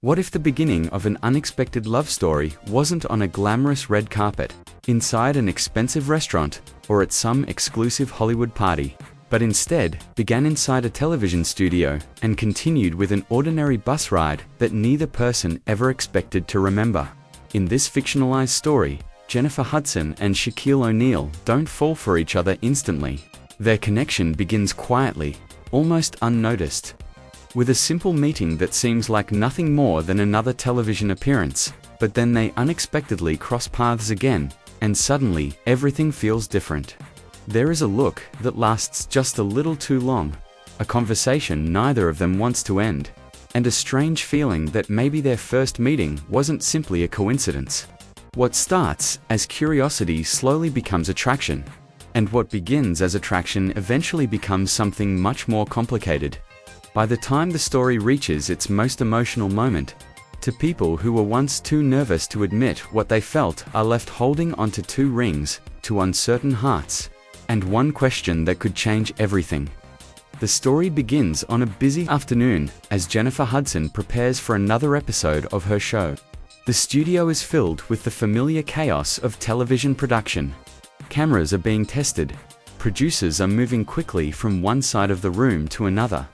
What if the beginning of an unexpected love story wasn't on a glamorous red carpet, inside an expensive restaurant, or at some exclusive Hollywood party, but instead began inside a television studio and continued with an ordinary bus ride that neither person ever expected to remember? In this fictionalized story, Jennifer Hudson and Shaquille O'Neal don't fall for each other instantly. Their connection begins quietly, almost unnoticed, with a simple meeting that seems like nothing more than another television appearance, but then they unexpectedly cross paths again, and suddenly everything feels different. There is a look that lasts just a little too long, a conversation neither of them wants to end, and a strange feeling that maybe their first meeting wasn't simply a coincidence. What starts as curiosity slowly becomes attraction, and what begins as attraction eventually becomes something much more complicated. By the time the story reaches its most emotional moment, two people who were once too nervous to admit what they felt are left holding onto two rings, two uncertain hearts, and one question that could change everything. The story begins on a busy afternoon as Jennifer Hudson prepares for another episode of her show. The studio is filled with the familiar chaos of television production. Cameras are being tested, producers are moving quickly from one side of the room to another,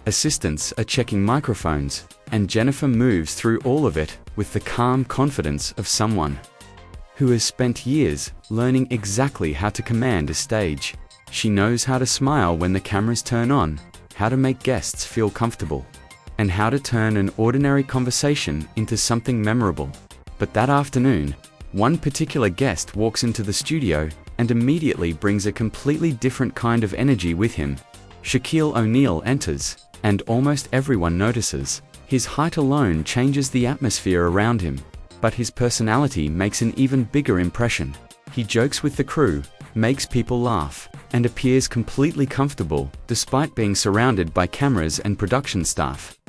assistants are checking microphones, and Jennifer moves through all of it with the calm confidence of someone who has spent years learning exactly how to command a stage. She knows how to smile when the cameras turn on, how to make guests feel comfortable, and how to turn an ordinary conversation into something memorable. But that afternoon, one particular guest walks into the studio and immediately brings a completely different kind of energy with him. Shaquille O'Neal enters, and almost everyone notices. His height alone changes the atmosphere around him, but his personality makes an even bigger impression. He jokes with the crew, makes people laugh, and appears completely comfortable despite being surrounded by cameras and production staff.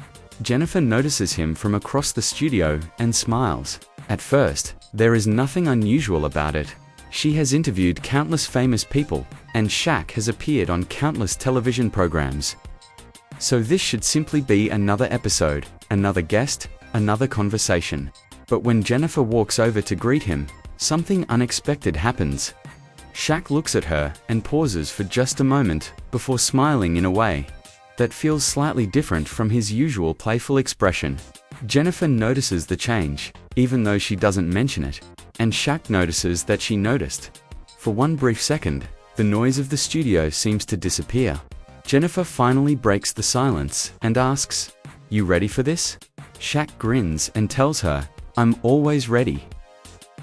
Jennifer notices him from across the studio and smiles. At first, there is nothing unusual about it. She has interviewed countless famous people, and Shaq has appeared on countless television programs. So this should simply be another episode, another guest, another conversation. But when Jennifer walks over to greet him, something unexpected happens. Shaq looks at her and pauses for just a moment before smiling in a way that feels slightly different from his usual playful expression. Jennifer notices the change, even though she doesn't mention it, and Shaq notices that she noticed. For one brief second, the noise of the studio seems to disappear. Jennifer finally breaks the silence and asks, "You ready for this?" Shaq grins and tells her, "I'm always ready."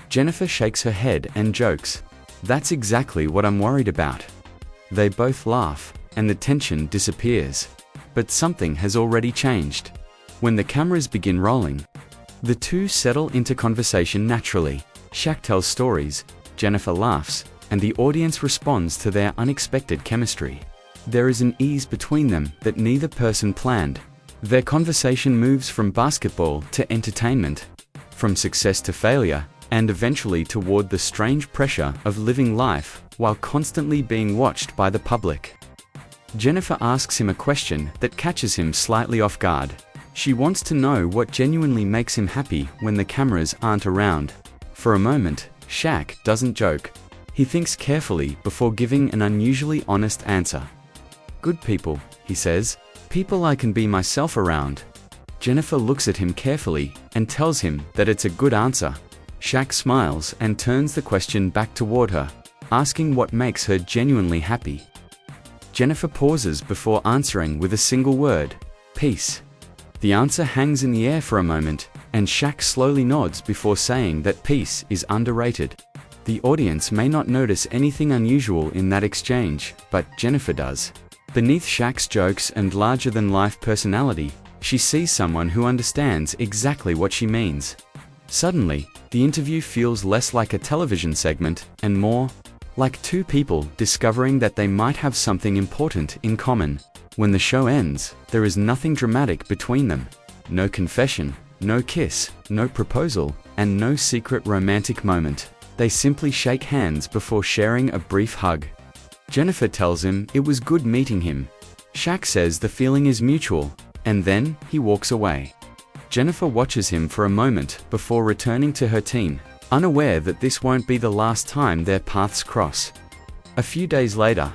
Jennifer shakes her head and jokes, "That's exactly what I'm worried about." They both laugh, and the tension disappears. But something has already changed. When the cameras begin rolling, the two settle into conversation naturally. Shaq tells stories, Jennifer laughs, and the audience responds to their unexpected chemistry. There is an ease between them that neither person planned. Their conversation moves from basketball to entertainment, from success to failure, and eventually toward the strange pressure of living life while constantly being watched by the public. Jennifer asks him a question that catches him slightly off guard. She wants to know what genuinely makes him happy when the cameras aren't around. For a moment, Shaq doesn't joke. He thinks carefully before giving an unusually honest answer. "Good people," he says. "People I can be myself around." Jennifer looks at him carefully and tells him that it's a good answer. Shaq smiles and turns the question back toward her, asking what makes her genuinely happy. Jennifer pauses before answering with a single word, "Peace." The answer hangs in the air for a moment, and Shaq slowly nods before saying that peace is underrated. The audience may not notice anything unusual in that exchange, but Jennifer does. Beneath Shaq's jokes and larger-than-life personality, she sees someone who understands exactly what she means. Suddenly, the interview feels less like a television segment and more like two people discovering that they might have something important in common. When the show ends, there is nothing dramatic between them. No confession, no kiss, no proposal, and no secret romantic moment. They simply shake hands before sharing a brief hug. Jennifer tells him it was good meeting him. Shaq says the feeling is mutual, and then he walks away. Jenifer watches him for a moment before returning to her team, unaware that this won't be the last time their paths cross. A few days later,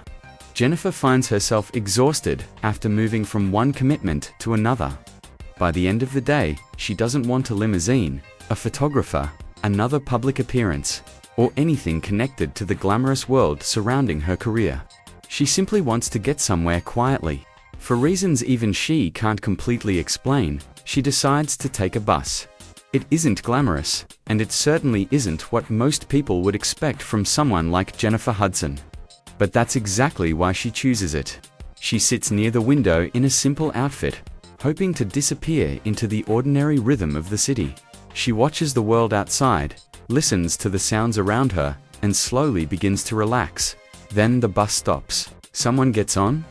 Jenifer finds herself exhausted after moving from one commitment to another. By the end of the day, she doesn't want a limousine, a photographer, another public appearance, or anything connected to the glamorous world surrounding her career. She simply wants to get somewhere quietly. For reasons even she can't completely explain, she decides to take a bus. It isn't glamorous, and it certainly isn't what most people would expect from someone like Jennifer Hudson. But that's exactly why she chooses it. She sits near the window in a simple outfit, hoping to disappear into the ordinary rhythm of the city. She watches the world outside, listens to the sounds around her, and slowly begins to relax. Then the bus stops. Someone gets on?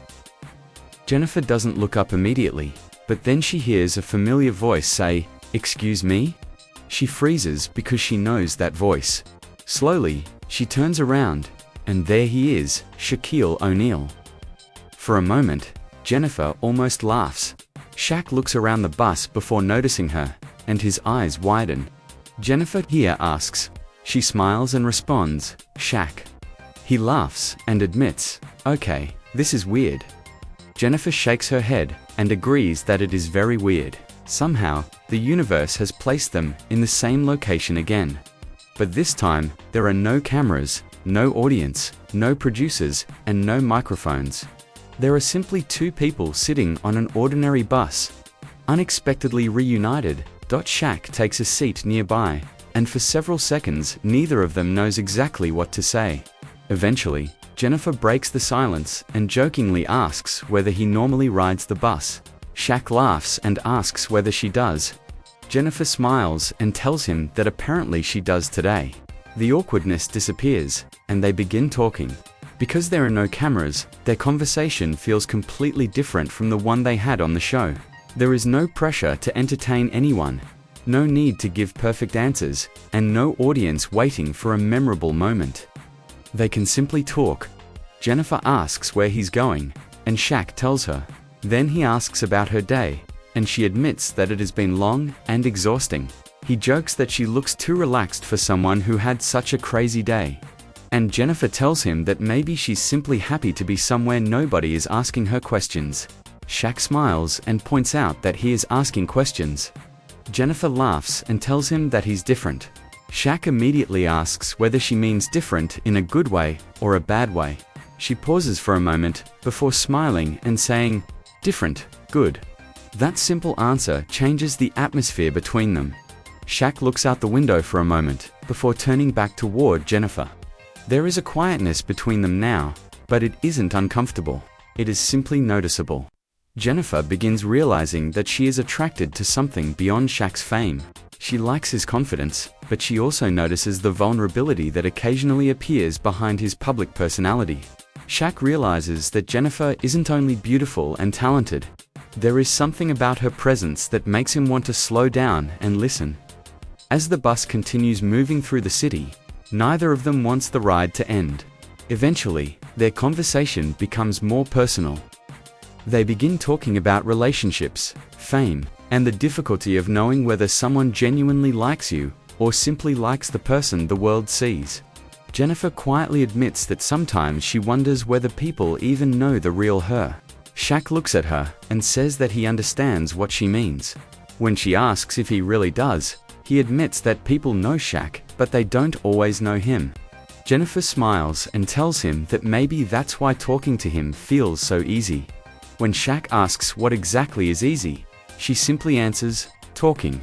Jenifer doesn't look up immediately, but then she hears a familiar voice say, "Excuse me?" She freezes because she knows that voice. Slowly, she turns around, and there he is, Shaquille O'Neal. For a moment, Jenifer almost laughs. Shaq looks around the bus before noticing her, and his eyes widen. "Jenifer here?" asks. She smiles and responds, "Shaq." He laughs and admits, "Okay, this is weird." Jenifer shakes her head and agrees that it is very weird. Somehow, the universe has placed them in the same location again. But this time, there are no cameras, no audience, no producers, and no microphones. There are simply two people sitting on an ordinary bus. Unexpectedly reunited, Shaq takes a seat nearby, and for several seconds, neither of them knows exactly what to say. Eventually, Jenifer breaks the silence and jokingly asks whether he normally rides the bus. Shaq laughs and asks whether she does. Jenifer smiles and tells him that apparently she does today. The awkwardness disappears, and they begin talking. Because there are no cameras, their conversation feels completely different from the one they had on the show. There is no pressure to entertain anyone, no need to give perfect answers, and no audience waiting for a memorable moment. They can simply talk. Jenifer asks where he's going, and Shaq tells her. Then he asks about her day, and she admits that it has been long and exhausting. He jokes that she looks too relaxed for someone who had such a crazy day. And Jenifer tells him that maybe she's simply happy to be somewhere nobody is asking her questions. Shaq smiles and points out that he is asking questions. Jenifer laughs and tells him that he's different. Shaq immediately asks whether she means different in a good way or a bad way. She pauses for a moment before smiling and saying, "Different, good." That simple answer changes the atmosphere between them. Shaq looks out the window for a moment before turning back toward Jenifer. There is a quietness between them now, but it isn't uncomfortable. It is simply noticeable. Jenifer begins realizing that she is attracted to something beyond Shaq's fame. She likes his confidence, but she also notices the vulnerability that occasionally appears behind his public personality. Shaq realizes that Jenifer isn't only beautiful and talented. There is something about her presence that makes him want to slow down and listen. As the bus continues moving through the city, neither of them wants the ride to end. Eventually, their conversation becomes more personal. They begin talking about relationships, fame, and the difficulty of knowing whether someone genuinely likes you or simply likes the person the world sees. Jenifer quietly admits that sometimes she wonders whether people even know the real her. Shaq looks at her and says that he understands what she means. When she asks if he really does, he admits that people know Shaq, but they don't always know him. Jenifer smiles and tells him that maybe that's why talking to him feels so easy. When Shaq asks what exactly is easy, she simply answers, "Talking."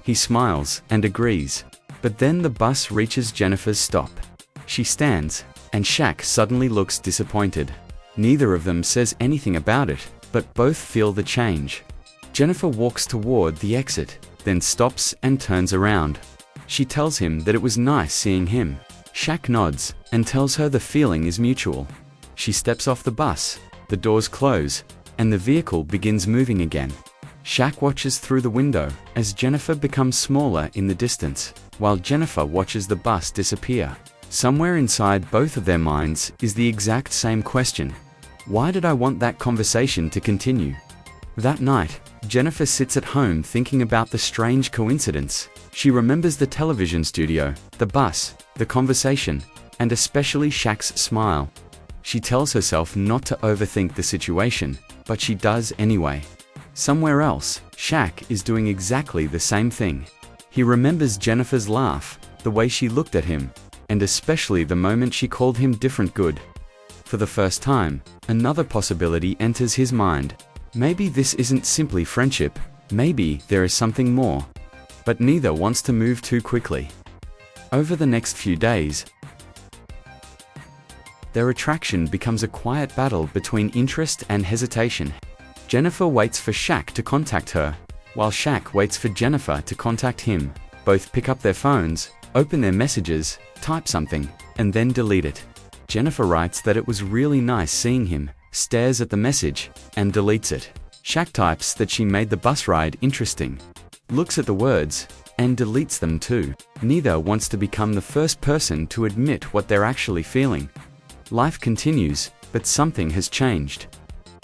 He smiles and agrees. But then the bus reaches Jenifer's stop. She stands, and Shaq suddenly looks disappointed. Neither of them says anything about it, but both feel the change. Jenifer walks toward the exit, then stops and turns around. She tells him that it was nice seeing him. Shaq nods and tells her the feeling is mutual. She steps off the bus, the doors close, and the vehicle begins moving again. Shaq watches through the window as Jenifer becomes smaller in the distance, while Jenifer watches the bus disappear. Somewhere inside both of their minds is the exact same question. Why did I want that conversation to continue? That night, Jenifer sits at home thinking about the strange coincidence. She remembers the television studio, the bus, the conversation, and especially Shaq's smile. She tells herself not to overthink the situation, but she does anyway. Somewhere else, Shaq is doing exactly the same thing. He remembers Jennifer's laugh, the way she looked at him, and especially the moment she called him different good. For the first time, another possibility enters his mind. Maybe this isn't simply friendship, maybe there is something more. But neither wants to move too quickly. Over the next few days, their attraction becomes a quiet battle between interest and hesitation. Jenifer waits for Shaq to contact her, while Shaq waits for Jenifer to contact him. Both pick up their phones, open their messages, type something, and then delete it. Jenifer writes that it was really nice seeing him, stares at the message, and deletes it. Shaq types that she made the bus ride interesting, looks at the words, and deletes them too. Neither wants to become the first person to admit what they're actually feeling. Life continues, but something has changed.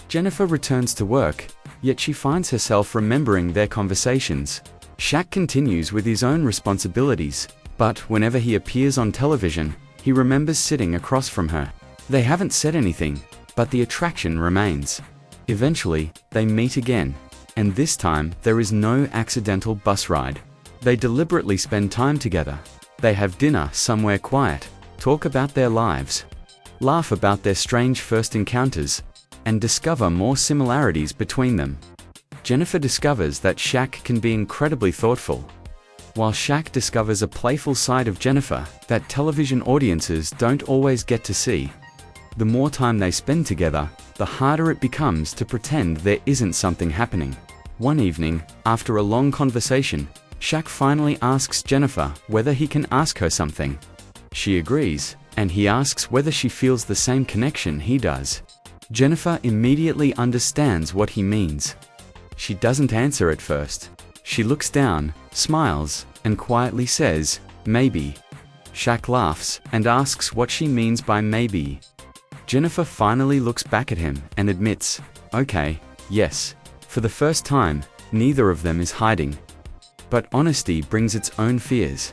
Jenifer returns to work, yet she finds herself remembering their conversations. Shaq continues with his own responsibilities, but whenever he appears on television, he remembers sitting across from her. They haven't said anything, but the attraction remains. Eventually, they meet again, and this time there is no accidental bus ride. They deliberately spend time together. They have dinner somewhere quiet, talk about their lives, laugh about their strange first encounters, and discover more similarities between them. Jenifer discovers that Shaq can be incredibly thoughtful, while Shaq discovers a playful side of Jenifer that television audiences don't always get to see. The more time they spend together, the harder it becomes to pretend there isn't something happening. One evening, after a long conversation, Shaq finally asks Jenifer whether he can ask her something. She agrees, and he asks whether she feels the same connection he does. Jenifer immediately understands what he means. She doesn't answer at first. She looks down, smiles, and quietly says, "Maybe." Shaq laughs and asks what she means by maybe. Jenifer finally looks back at him and admits, "Okay, yes." For the first time, neither of them is hiding. But honesty brings its own fears.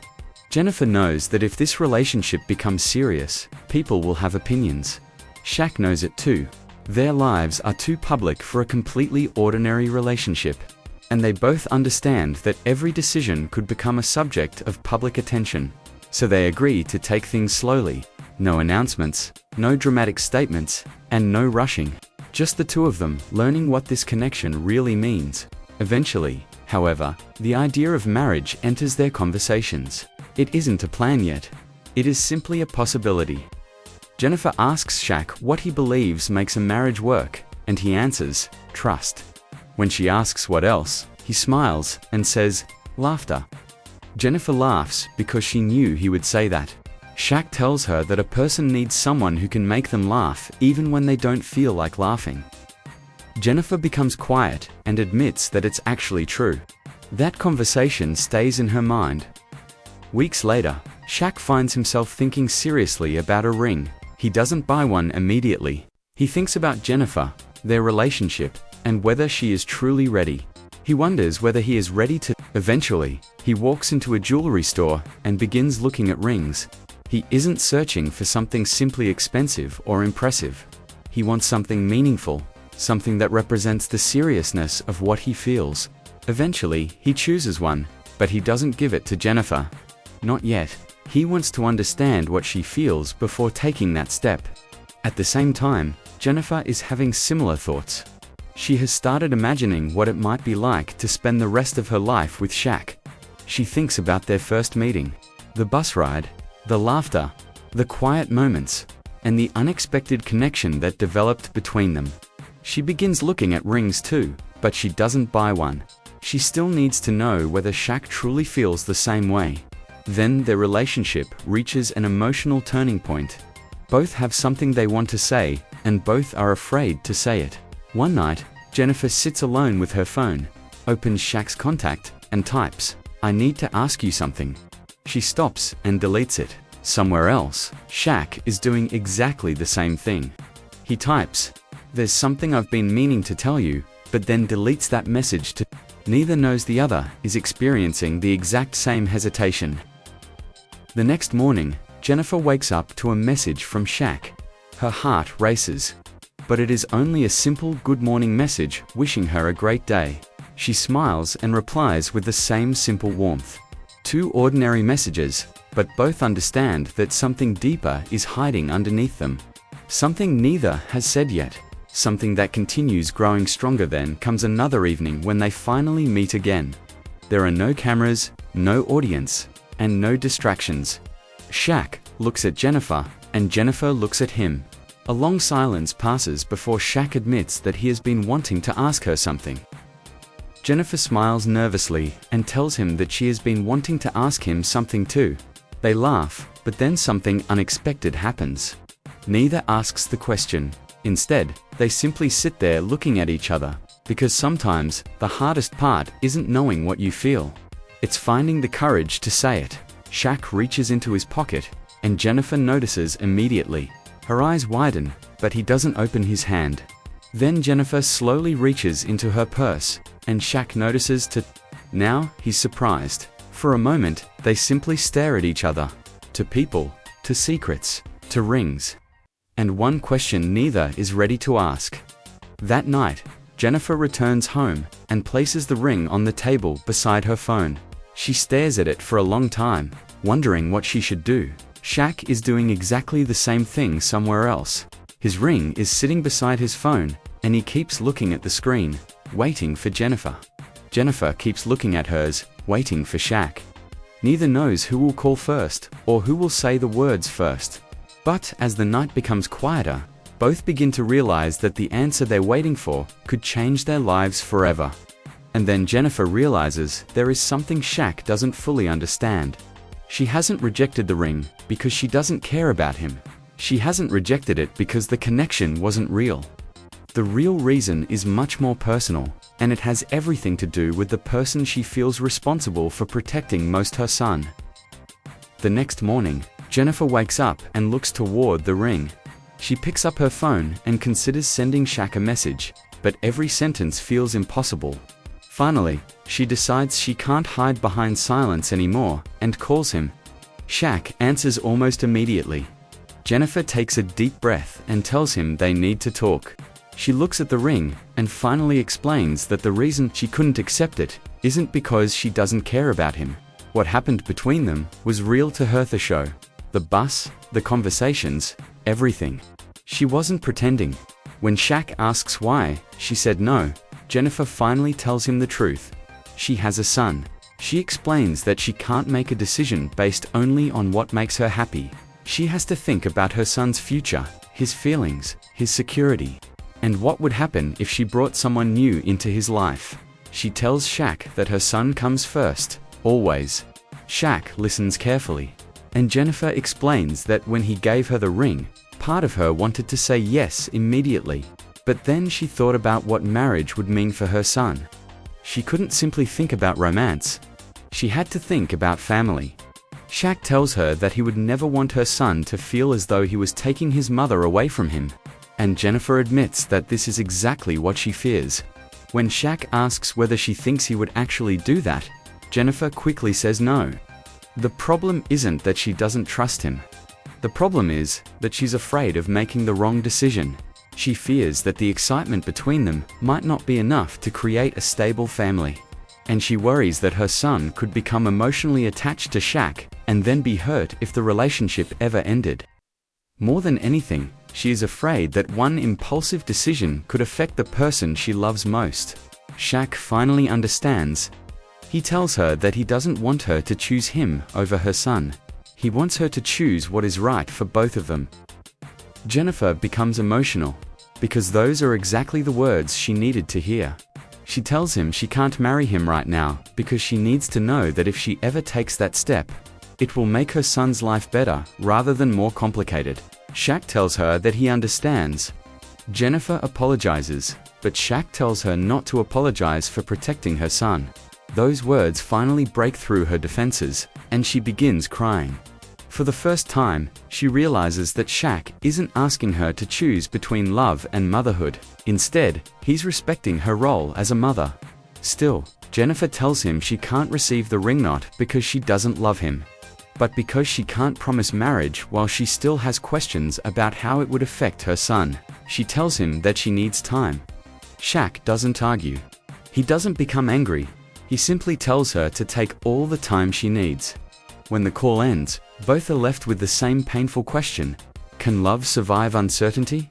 Jenifer knows that if this relationship becomes serious, people will have opinions. Shaq knows it too. Their lives are too public for a completely ordinary relationship. And they both understand that every decision could become a subject of public attention. So they agree to take things slowly. No announcements, no dramatic statements, and no rushing. Just the two of them learning what this connection really means. Eventually, however, the idea of marriage enters their conversations. It isn't a plan yet. It is simply a possibility. Jenifer asks Shaq what he believes makes a marriage work, and he answers, "Trust." When she asks what else, he smiles and says, "Laughter." Jenifer laughs because she knew he would say that. Shaq tells her that a person needs someone who can make them laugh even when they don't feel like laughing. Jenifer becomes quiet and admits that it's actually true. That conversation stays in her mind. Weeks later, Shaq finds himself thinking seriously about a ring. He doesn't buy one immediately. He thinks about Jenifer, their relationship, and whether she is truly ready. He wonders whether he is ready to. Eventually, he walks into a jewelry store and begins looking at rings. He isn't searching for something simply expensive or impressive. He wants something meaningful, something that represents the seriousness of what he feels. Eventually, he chooses one, but he doesn't give it to Jenifer. Not yet. He wants to understand what she feels before taking that step. At the same time, Jenifer is having similar thoughts. She has started imagining what it might be like to spend the rest of her life with Shaq. She thinks about their first meeting, the bus ride, the laughter, the quiet moments, and the unexpected connection that developed between them. She begins looking at rings too, but she doesn't buy one. She still needs to know whether Shaq truly feels the same way. Then their relationship reaches an emotional turning point. Both have something they want to say, and both are afraid to say it. One night, Jenifer sits alone with her phone, opens Shaq's contact, and types, "I need to ask you something." She stops and deletes it. Somewhere else, Shaq is doing exactly the same thing. He types, "There's something I've been meaning to tell you, but then deletes that message to. Neither knows the other is experiencing the exact same hesitation. The next morning, Jennifer wakes up to a message from Shaq. Her heart races. But it is only a simple good morning message wishing her a great day. She smiles and replies with the same simple warmth. Two ordinary messages, but both understand that something deeper is hiding underneath them. Something neither has said yet. Something that continues growing stronger. Then comes another evening when they finally meet again. There are no cameras, no audience, and no distractions. Shaq looks at Jennifer, and Jennifer looks at him. A long silence passes before Shaq admits that he has been wanting to ask her something. Jennifer smiles nervously and tells him that she has been wanting to ask him something too. They laugh, but then something unexpected happens. Neither asks the question. Instead, they simply sit there looking at each other, because sometimes the hardest part isn't knowing what you feel. It's finding the courage to say it. Shaq reaches into his pocket, and Jennifer notices immediately. Her eyes widen, but he doesn't open his hand. Then Jennifer slowly reaches into her purse, and Shaq notices too. Now, he's surprised. For a moment, they simply stare at each other. To people, to secrets, to rings. And one question neither is ready to ask. That night, Jennifer returns home and places the ring on the table beside her phone. She stares at it for a long time, wondering what she should do. Shaq is doing exactly the same thing somewhere else. His ring is sitting beside his phone, and he keeps looking at the screen, waiting for Jennifer. Jennifer keeps looking at hers, waiting for Shaq. Neither knows who will call first, or who will say the words first. But as the night becomes quieter, both begin to realize that the answer they're waiting for could change their lives forever. And then Jennifer realizes there is something Shaq doesn't fully understand. She hasn't rejected the ring because she doesn't care about him. She hasn't rejected it because the connection wasn't real. The real reason is much more personal, and it has everything to do with the person she feels responsible for protecting most: her son. The next morning, Jennifer wakes up and looks toward the ring. She picks up her phone and considers sending Shaq a message, but every sentence feels impossible. Finally, she decides she can't hide behind silence anymore and calls him. Shaq answers almost immediately. Jennifer takes a deep breath and tells him they need to talk. She looks at the ring and finally explains that the reason she couldn't accept it isn't because she doesn't care about him. What happened between them was real to her. The show, the bus, the conversations, everything. She wasn't pretending. When Shaq asks why, she said no. Jennifer finally tells him the truth. She has a son. She explains that she can't make a decision based only on what makes her happy. She has to think about her son's future, his feelings, his security, and what would happen if she brought someone new into his life. She tells Shaq that her son comes first, always. Shaq listens carefully, and Jennifer explains that when he gave her the ring, part of her wanted to say yes immediately. But then she thought about what marriage would mean for her son. She couldn't simply think about romance. She had to think about family. Shaq tells her that he would never want her son to feel as though he was taking his mother away from him. And Jennifer admits that this is exactly what she fears. When Shaq asks whether she thinks he would actually do that, Jennifer quickly says no. The problem isn't that she doesn't trust him. The problem is that she's afraid of making the wrong decision. She fears that the excitement between them might not be enough to create a stable family. And she worries that her son could become emotionally attached to Shaq and then be hurt if the relationship ever ended. More than anything, she is afraid that one impulsive decision could affect the person she loves most. Shaq finally understands. He tells her that he doesn't want her to choose him over her son. He wants her to choose what is right for both of them. Jennifer becomes emotional, because those are exactly the words she needed to hear. She tells him she can't marry him right now because she needs to know that if she ever takes that step, it will make her son's life better rather than more complicated. Shaq tells her that he understands. Jennifer apologizes, but Shaq tells her not to apologize for protecting her son. Those words finally break through her defenses, and she begins crying. For the first time, she realizes that Shaq isn't asking her to choose between love and motherhood. Instead, he's respecting her role as a mother. Still, Jenifer tells him she can't receive the ring not because she doesn't love him, but because she can't promise marriage while she still has questions about how it would affect her son. She tells him that she needs time. Shaq doesn't argue. He doesn't become angry. He simply tells her to take all the time she needs. When the call ends, both are left with the same painful question: can love survive uncertainty?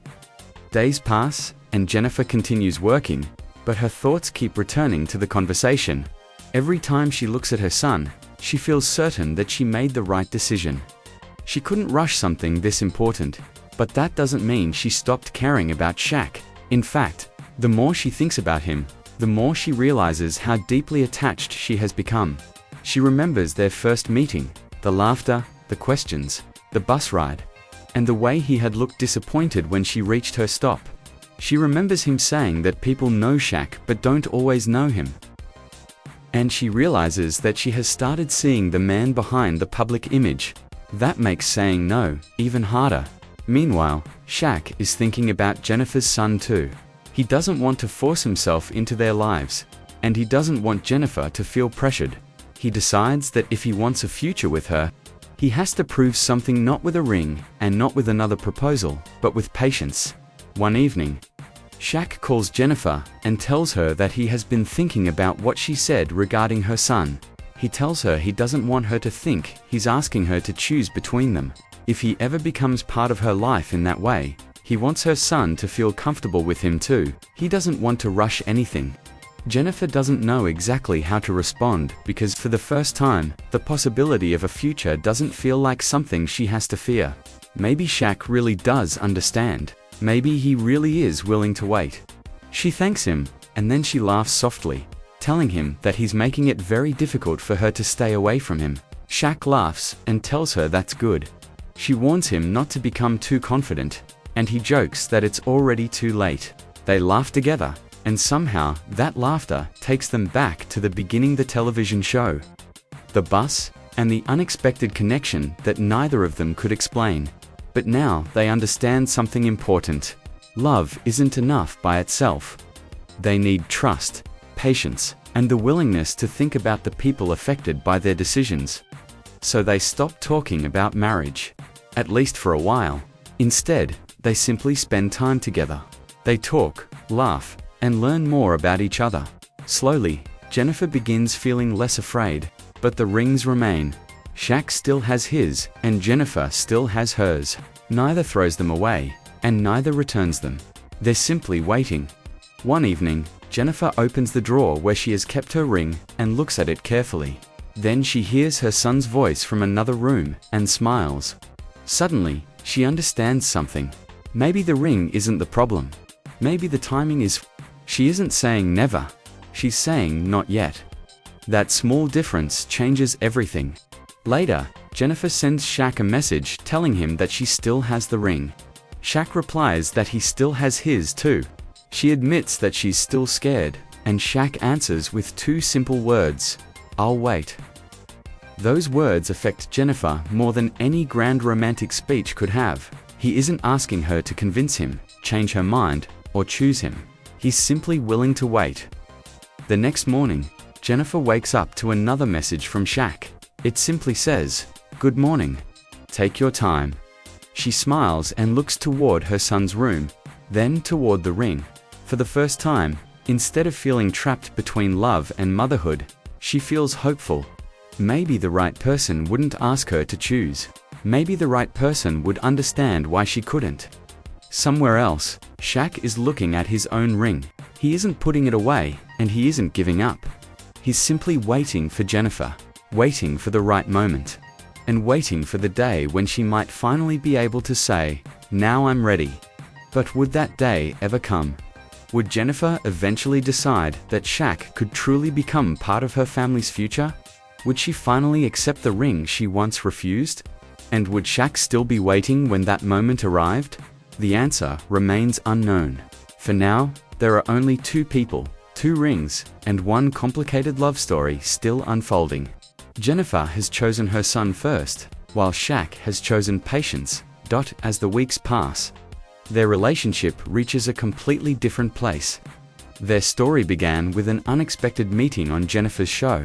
Days pass, and Jenifer continues working, but her thoughts keep returning to the conversation. Every time she looks at her son, she feels certain that she made the right decision. She couldn't rush something this important, but that doesn't mean she stopped caring about Shaq. In fact, the more she thinks about him, the more she realizes how deeply attached she has become. She remembers their first meeting, the laughter, the questions, the bus ride, and the way he had looked disappointed when she reached her stop. She remembers him saying that people know Shaq but don't always know him. And she realizes that she has started seeing the man behind the public image. That makes saying no even harder. Meanwhile, Shaq is thinking about Jenifer's son too. He doesn't want to force himself into their lives, and he doesn't want Jenifer to feel pressured. He decides that if he wants a future with her, he has to prove something, not with a ring and not with another proposal, but with patience. One evening, Shaq calls Jenifer and tells her that he has been thinking about what she said regarding her son. He tells her he doesn't want her to think he's asking her to choose between them. If he ever becomes part of her life in that way, he wants her son to feel comfortable with him too. He doesn't want to rush anything. Jenifer doesn't know exactly how to respond because for the first time, the possibility of a future doesn't feel like something she has to fear. Maybe Shaq really does understand. Maybe he really is willing to wait. She thanks him, and then she laughs softly, telling him that he's making it very difficult for her to stay away from him. Shaq laughs and tells her that's good. She warns him not to become too confident, and he jokes that it's already too late. They laugh together, and somehow that laughter takes them back to the beginning of the television show. The bus, and the unexpected connection that neither of them could explain. But now they understand something important. Love isn't enough by itself. They need trust, patience, and the willingness to think about the people affected by their decisions. So they stop talking about marriage, at least for a while. Instead, they simply spend time together. They talk, laugh, and learn more about each other. Slowly, Jenifer begins feeling less afraid, but the rings remain. Shaq still has his, and Jenifer still has hers. Neither throws them away, and neither returns them. They're simply waiting. One evening, Jenifer opens the drawer where she has kept her ring and looks at it carefully. Then she hears her son's voice from another room and smiles. Suddenly, she understands something. Maybe the ring isn't the problem. Maybe the timing is. She isn't saying never. She's saying not yet. That small difference changes everything. Later, Jenifer sends Shaq a message telling him that she still has the ring. Shaq replies that he still has his too. She admits that she's still scared, and Shaq answers with two simple words: "I'll wait." Those words affect Jenifer more than any grand romantic speech could have. He isn't asking her to convince him, change her mind, or choose him. He's simply willing to wait. The next morning, Jenifer wakes up to another message from Shaq. It simply says, "Good morning. Take your time." She smiles and looks toward her son's room, then toward the ring. For the first time, instead of feeling trapped between love and motherhood, she feels hopeful. Maybe the right person wouldn't ask her to choose. Maybe the right person would understand why she couldn't. Somewhere else, Shaq is looking at his own ring. He isn't putting it away, and he isn't giving up. He's simply waiting for Jenifer, waiting for the right moment, and waiting for the day when she might finally be able to say, "Now I'm ready." But would that day ever come? Would Jenifer eventually decide that Shaq could truly become part of her family's future? Would she finally accept the ring she once refused? And would Shaq still be waiting when that moment arrived? The answer remains unknown. For now, there are only two people, two rings, and one complicated love story still unfolding. Jenifer has chosen her son first, while Shaq has chosen patience. As the weeks pass, their relationship reaches a completely different place. Their story began with an unexpected meeting on Jennifer's show,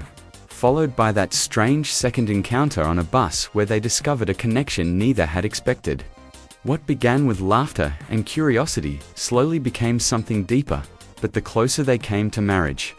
followed by that strange second encounter on a bus where they discovered a connection neither had expected. What began with laughter and curiosity slowly became something deeper, but the closer they came to marriage,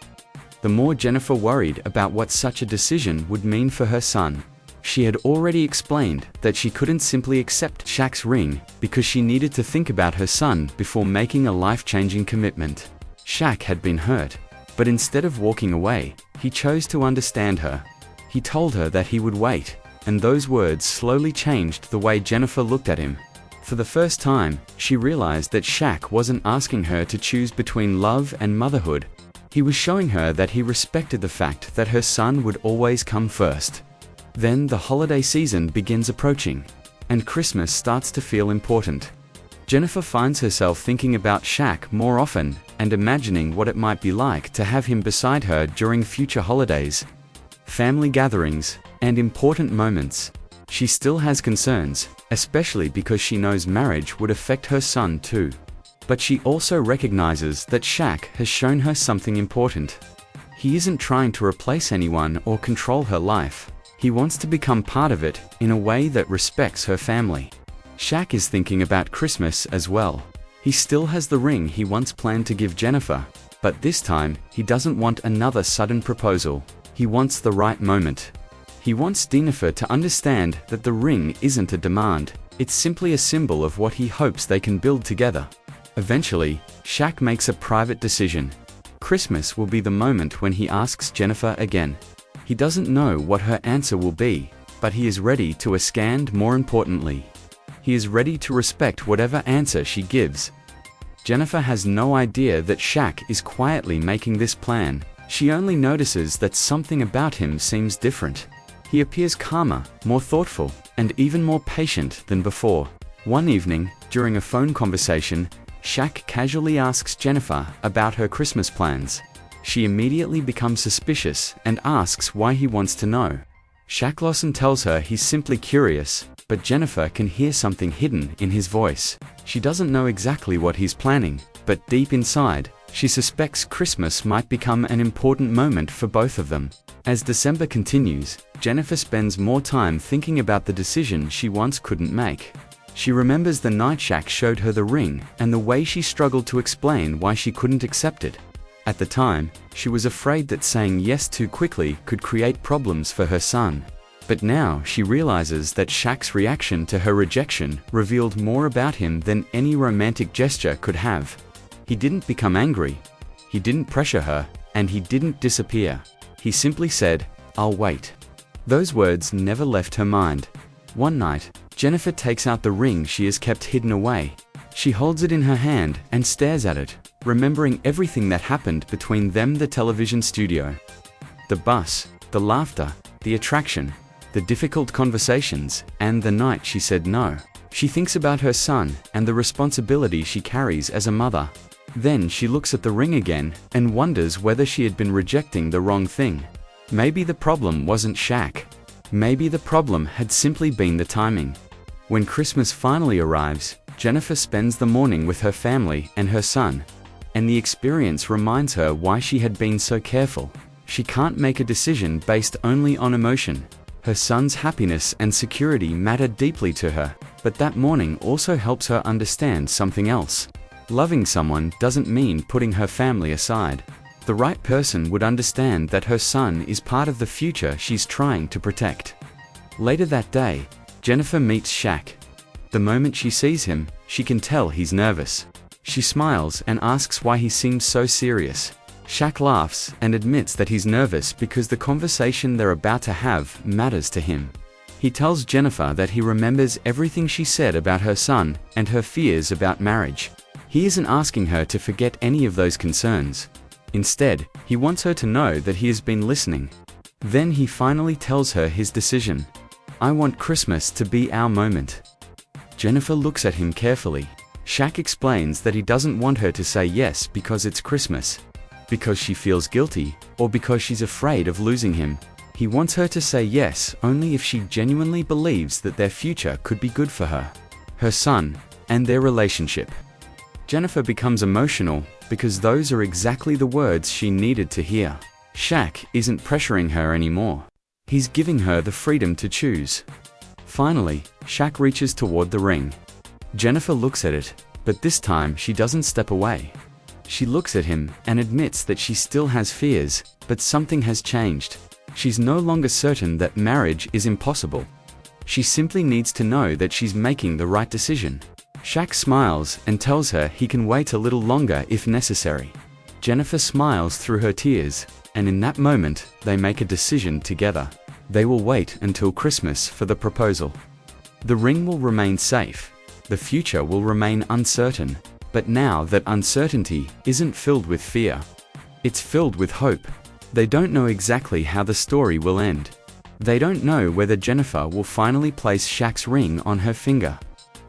the more Jennifer worried about what such a decision would mean for her son. She had already explained that she couldn't simply accept Shaq's ring because she needed to think about her son before making a life-changing commitment. Shaq had been hurt, but instead of walking away, he chose to understand her. He told her that he would wait, and those words slowly changed the way Jennifer looked at him. For the first time, she realized that Shaq wasn't asking her to choose between love and motherhood. He was showing her that he respected the fact that her son would always come first. Then the holiday season begins approaching, and Christmas starts to feel important. Jennifer finds herself thinking about Shaq more often and imagining what it might be like to have him beside her during future holidays, family gatherings, and important moments. She still has concerns, especially because she knows marriage would affect her son too. But she also recognizes that Shaq has shown her something important. He isn't trying to replace anyone or control her life. He wants to become part of it in a way that respects her family. Shaq is thinking about Christmas as well. He still has the ring he once planned to give Jennifer, but this time he doesn't want another sudden proposal. He wants the right moment. He wants Jenifer to understand that the ring isn't a demand, it's simply a symbol of what he hopes they can build together. Eventually, Shaq makes a private decision. Christmas will be the moment when he asks Jennifer again. He doesn't know what her answer will be, but he is ready to ask, and more importantly, he is ready to respect whatever answer she gives. Jennifer has no idea that Shaq is quietly making this plan. She only notices that something about him seems different. He appears calmer, more thoughtful, and even more patient than before. One evening, during a phone conversation, Shaq casually asks Jennifer about her Christmas plans. She immediately becomes suspicious and asks why he wants to know. Shaq tells her he's simply curious, but Jennifer can hear something hidden in his voice. She doesn't know exactly what he's planning, but deep inside, she suspects Christmas might become an important moment for both of them. As December continues, Jennifer spends more time thinking about the decision she once couldn't make. She remembers the night Shaq showed her the ring and the way she struggled to explain why she couldn't accept it. At the time, she was afraid that saying yes too quickly could create problems for her son. But now she realizes that Shaq's reaction to her rejection revealed more about him than any romantic gesture could have. He didn't become angry, he didn't pressure her, and he didn't disappear. He simply said, "I'll wait." Those words never left her mind. One night, Jennifer takes out the ring she has kept hidden away. She holds it in her hand and stares at it, remembering everything that happened between them: the television studio, the bus, the laughter, the attraction, the difficult conversations, and the night she said no. She thinks about her son and the responsibility she carries as a mother. Then she looks at the ring again and wonders whether she had been rejecting the wrong thing. Maybe the problem wasn't Shaq. Maybe the problem had simply been the timing. When Christmas finally arrives, Jennifer spends the morning with her family and her son, and the experience reminds her why she had been so careful. She can't make a decision based only on emotion. Her son's happiness and security matter deeply to her, but that morning also helps her understand something else. Loving someone doesn't mean putting her family aside. The right person would understand that her son is part of the future she's trying to protect. Later that day, Jennifer meets Shaq. The moment she sees him, she can tell he's nervous. She smiles and asks why he seems so serious. Shaq laughs and admits that he's nervous because the conversation they're about to have matters to him. He tells Jennifer that he remembers everything she said about her son and her fears about marriage. He isn't asking her to forget any of those concerns. Instead, he wants her to know that he has been listening. Then he finally tells her his decision. "I want Christmas to be our moment." Jennifer looks at him carefully. Shaq explains that he doesn't want her to say yes because it's Christmas, because she feels guilty, or because she's afraid of losing him. He wants her to say yes only if she genuinely believes that their future could be good for her, her son, and their relationship. Jenifer becomes emotional because those are exactly the words she needed to hear. Shaq isn't pressuring her anymore. He's giving her the freedom to choose. Finally, Shaq reaches toward the ring. Jenifer looks at it, but this time she doesn't step away. She looks at him and admits that she still has fears, but something has changed. She's no longer certain that marriage is impossible. She simply needs to know that she's making the right decision. Shaq smiles and tells her he can wait a little longer if necessary. Jenifer smiles through her tears, and in that moment, they make a decision together. They will wait until Christmas for the proposal. The ring will remain safe. The future will remain uncertain, but now that uncertainty isn't filled with fear. It's filled with hope. They don't know exactly how the story will end. They don't know whether Jenifer will finally place Shaq's ring on her finger.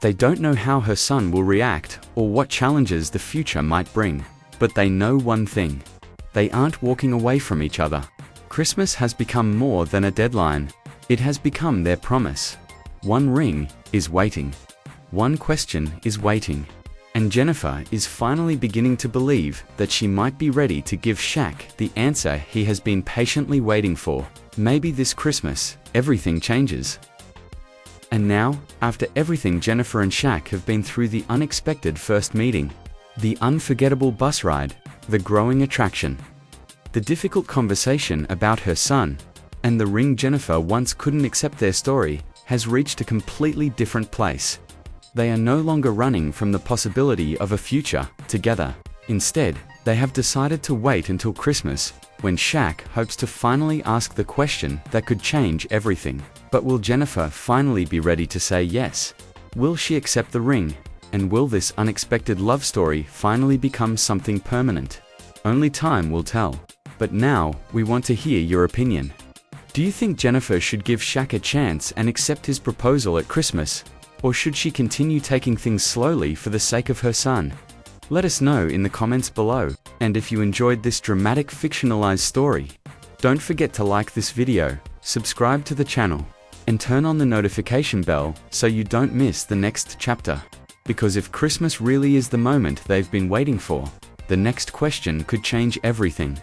They don't know how her son will react or what challenges the future might bring. But they know one thing. They aren't walking away from each other. Christmas has become more than a deadline. It has become their promise. One ring is waiting. One question is waiting. And Jenifer is finally beginning to believe that she might be ready to give Shaq the answer he has been patiently waiting for. Maybe this Christmas, everything changes. And now, after everything Jenifer and Shaq have been through, the unexpected first meeting, the unforgettable bus ride, the growing attraction, the difficult conversation about her son, and the ring Jenifer once couldn't accept, their story has reached a completely different place. They are no longer running from the possibility of a future together. Instead, they have decided to wait until Christmas, when Shaq hopes to finally ask the question that could change everything. But will Jenifer finally be ready to say yes? Will she accept the ring? And will this unexpected love story finally become something permanent? Only time will tell. But now, we want to hear your opinion. Do you think Jenifer should give Shaq a chance and accept his proposal at Christmas? Or should she continue taking things slowly for the sake of her son? Let us know in the comments below. And if you enjoyed this dramatic fictionalized story, don't forget to like this video, subscribe to the channel, and turn on the notification bell so you don't miss the next chapter. Because if Christmas really is the moment they've been waiting for, the next question could change everything.